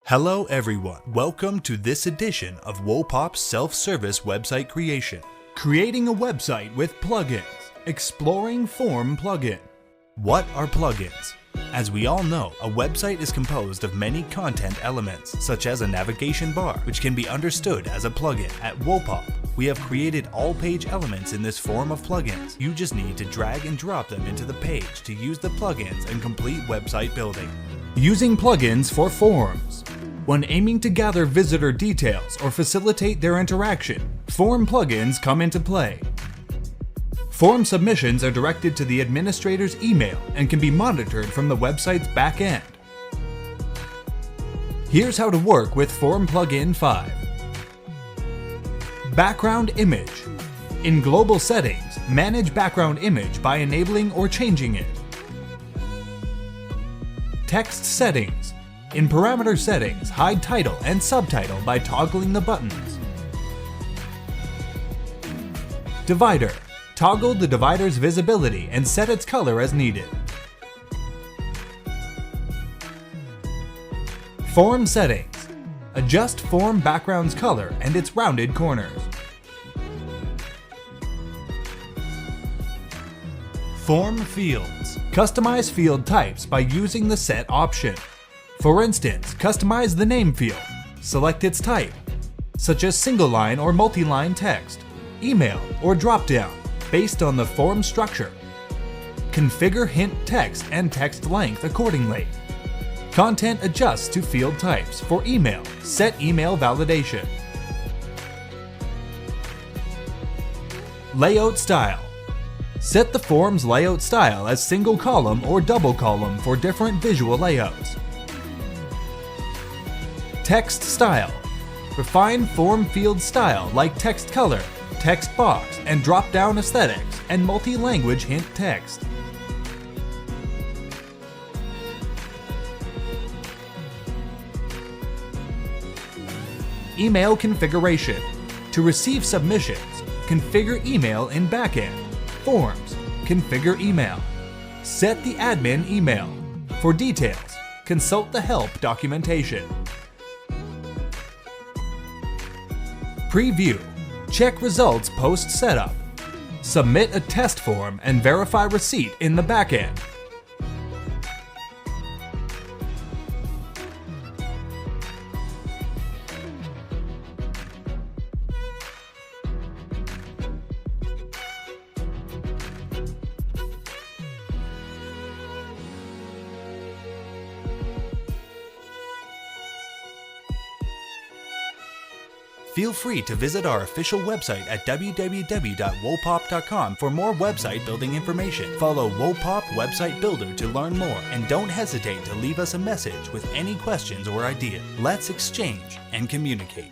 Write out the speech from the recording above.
Hello everyone, welcome to this edition of Wopop's self-service website creation. Creating a website with plugins, exploring Form plugin. What are plugins? As we all know, a website is composed of many content elements, such as a navigation bar, which can be understood as a plugin. At Wopop, we have created all page elements in this form of plugins. You just need to drag and drop them into the page to use the plugins and complete website building. Using plugins for forms. When aiming to gather visitor details or facilitate their interaction, form plugins come into play. Form submissions are directed to the administrator's email and can be monitored from the website's back end. Here's how to work with Form Plugin 5. Background image. In global settings, manage background image by enabling or changing it. Text settings. In parameter settings, hide title and subtitle by toggling the buttons. Divider. Toggle the divider's visibility and set its color as needed. Form settings. Adjust form background's color and its rounded corners. Form fields. Customize field types by using the Set option. For instance, customize the name field. Select its type, such as single line or multi-line text, email, or drop-down, based on the form structure. Configure hint text and text length accordingly. Content adjusts to field types. For email, set email validation. Layout style. Set the form's layout style as single column or double column for different visual layouts. Text style. Refine form field style like text color, text box, and drop-down aesthetics, and multi-language hint text. Email configuration. To receive submissions, configure email in backend. Forms, configure email. Set the admin email. For details, consult the help documentation. Preview. Check results post setup. Submit a test form and verify receipt in the backend. Feel free to visit our official website at www.wopop.com for more website building information. Follow Wopop Website Builder to learn more, and don't hesitate to leave us a message with any questions or ideas. Let's exchange and communicate.